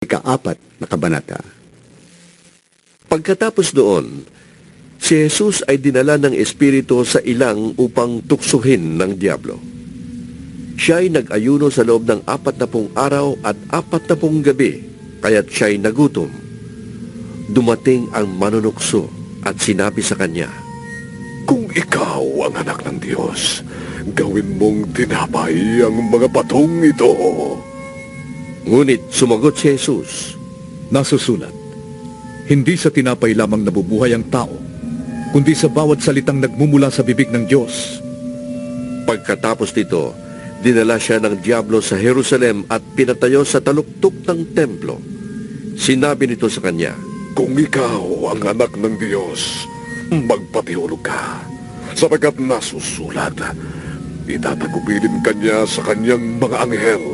Ika-4 na kabanata. Pagkatapos doon, si Jesus ay dinala ng Espiritu sa ilang upang tuksuhin ng Diablo. Siya ay nag-ayuno sa loob ng 40 araw at 40 gabi, kaya't siya ay nagutom. Dumating ang manunukso at sinabi sa kanya, Kung ikaw ang anak ng Diyos, gawin mong tinapay ang mga batong ito. Ngunit sumagot si Jesus, Nasusulat, hindi sa tinapay lamang nabubuhay ang tao, kundi sa bawat salitang nagmumula sa bibig ng Diyos. Pagkatapos nito, dinala siya ng Diablo sa Jerusalem at pinatayo sa taluktok ng templo. Sinabi nito sa kanya, Kung ikaw ang anak ng Diyos, magpatihulog ka, sapagkat nasusulat, itatagubilin kanya sa kanyang mga anghel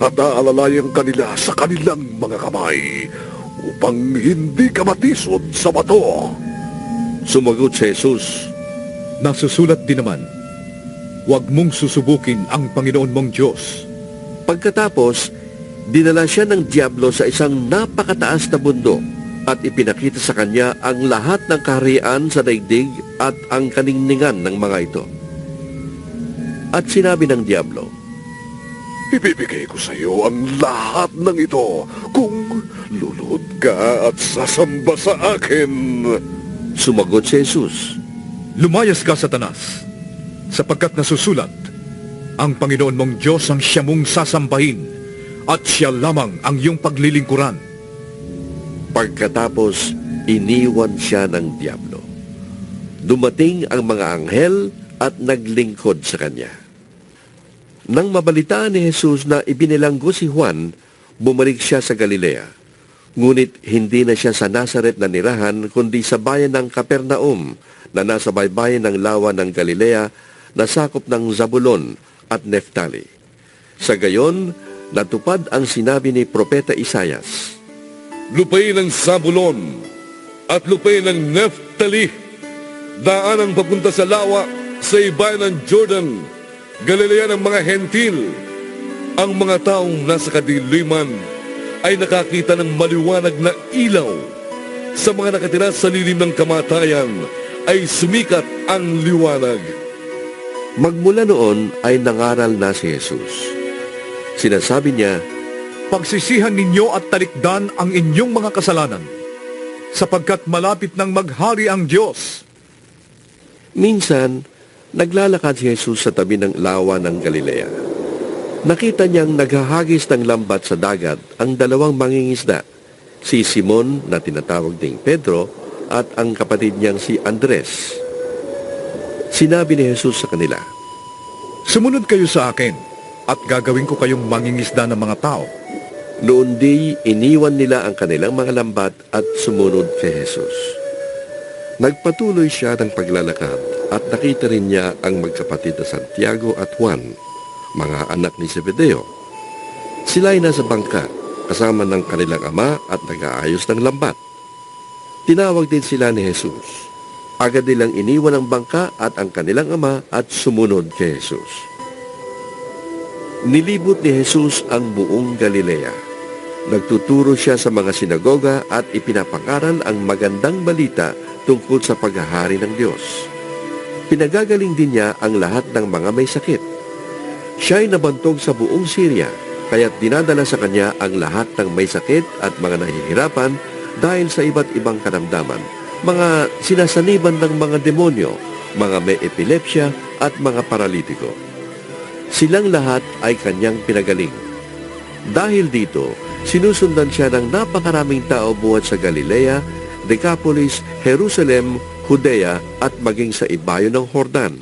at aalalayan kanila sa kanilang mga kamay upang hindi ka matisod sa bato. Sumagot si Jesus, Nasusulat din naman, huwag mong susubukin ang Panginoon mong Diyos. Pagkatapos, dinala siya ng Diablo sa isang napakataas na bundok at ipinakita sa kanya ang lahat ng kaharian sa daigdig at ang kaningningan ng mga ito. At sinabi ng Diablo, Ibibigay ko sa iyo ang lahat ng ito kung lulod ka at sasamba sa akin. Sumagot si Jesus, Lumayas ka, Satanas, sapagkat nasusulat, ang Panginoon mong Diyos ang siya mong sasambahin at siya lamang ang iyong paglilingkuran. Pagkatapos, iniwan siya ng Diablo. Dumating ang mga anghel at naglingkod sa kanya. Nang mabalitaan ni Jesus na ibinilanggo si Juan, bumalik siya sa Galilea. Ngunit hindi na siya sa Nazaret na nirahan, kundi sa bayan ng Capernaum, na nasa baybayin ng lawa ng Galilea, na sakop ng Zabulon at Neftali. Sa gayon, natupad ang sinabi ni Propeta Isaias, Lupain ng Zabulon at lupain ng Neftali, daan ang papunta sa lawa sa ibayan ng Jordan, Galilea ng mga hentil. Ang mga taong nasa kadiliman ay nakakita ng maliwanag na ilaw. Sa mga nakatira sa lilim ng kamatayan ay sumikat ang liwanag. Magmula noon ay nangaral na si Jesus. Sinasabi niya, Pagsisihan ninyo at talikdan ang inyong mga kasalanan, sapagkat malapit nang maghari ang Diyos. minsan, naglalakad si Jesus sa tabi ng lawa ng Galilea. Nakita niyang naghahagis ng lambat sa dagat ang dalawang mangingisda, si Simon na tinatawag ding Pedro at ang kapatid niyang si Andres. Sinabi ni Jesus sa kanila, Sumunod kayo sa akin, at gagawin ko kayong mangingisda ng mga tao. Noon di iniwan nila ang kanilang mga lambat at sumunod kay Jesus. Nagpatuloy siya ng paglalakad at nakita rin niya ang magkapatid na Santiago at Juan, mga anak ni Zebedeo. Sila ay nasa bangka kasama ng kanilang ama at nag-aayos ng lambat. Tinawag din sila ni Jesus. Agad nilang iniwan ang bangka at ang kanilang ama at sumunod kay Jesus. Nilibot ni Jesus ang buong Galilea. Nagtuturo siya sa mga sinagoga at ipinapangaral ang magandang balita tungkol sa paghahari ng Diyos. Pinagagaling din niya ang lahat ng mga may sakit. Siya ay nabantog sa buong Syria, kaya't dinadala sa kanya ang lahat ng may sakit at mga nahihirapan dahil sa iba't ibang karamdaman, mga sinasaniban ng mga demonyo, mga may epilepsya at mga paralitiko. Silang lahat ay kanyang pinagaling. Dahil dito, sinusundan siya ng napakaraming tao buhat sa Galilea, Decapolis, Jerusalem, Judea at maging sa ibayo ng Jordan.